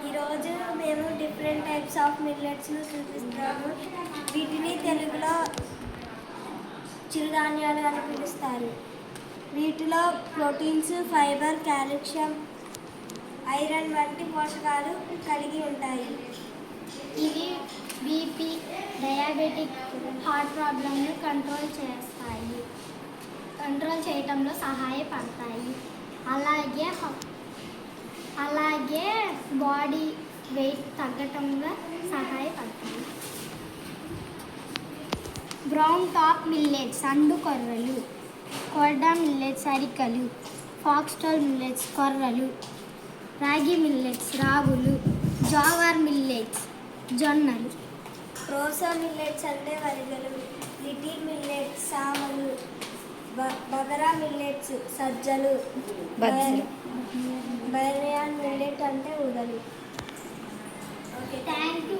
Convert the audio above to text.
ఈరోజు మేము different types of మిల్లెట్స్ను చూపిస్తాము. వీటిని తెలుగులో చిరుధాన్యాలు అని పిలుస్తారు. వీటిలో ప్రోటీన్స్, ఫైబర్, కాల్షియం, ఐరన్ వంటి పోషకాలు కలిగి ఉంటాయి. ఇవి బీపీ, డయాబెటిక్, హార్ట్ ప్రాబ్లమ్ని కంట్రోల్ చేయడంలో సహాయపడతాయి. అలాగే బాడీ వెయిట్ తగ్గటంలో సహాయపడతాయి. బ్రౌన్ టాప్ మిల్లెట్స్ అండు కొర్రలు, కొర్డా మిల్లెట్స్ అరికలు, ఫాక్స్టైల్ మిల్లెట్స్ కొర్రలు, రాగి మిల్లెట్స్ రాగులు, జవార్ మిల్లెట్స్ జొన్నలు. ప్రోసో మిల్లెట్స్ అంటే వరిగలు, లిటిల్ మిల్లెట్స్ సామలు, బగరా మిల్లెట్స్ సజ్జలు, బైరియాన్ మిల్లెట్ అంటే ఊదలు. Thank you.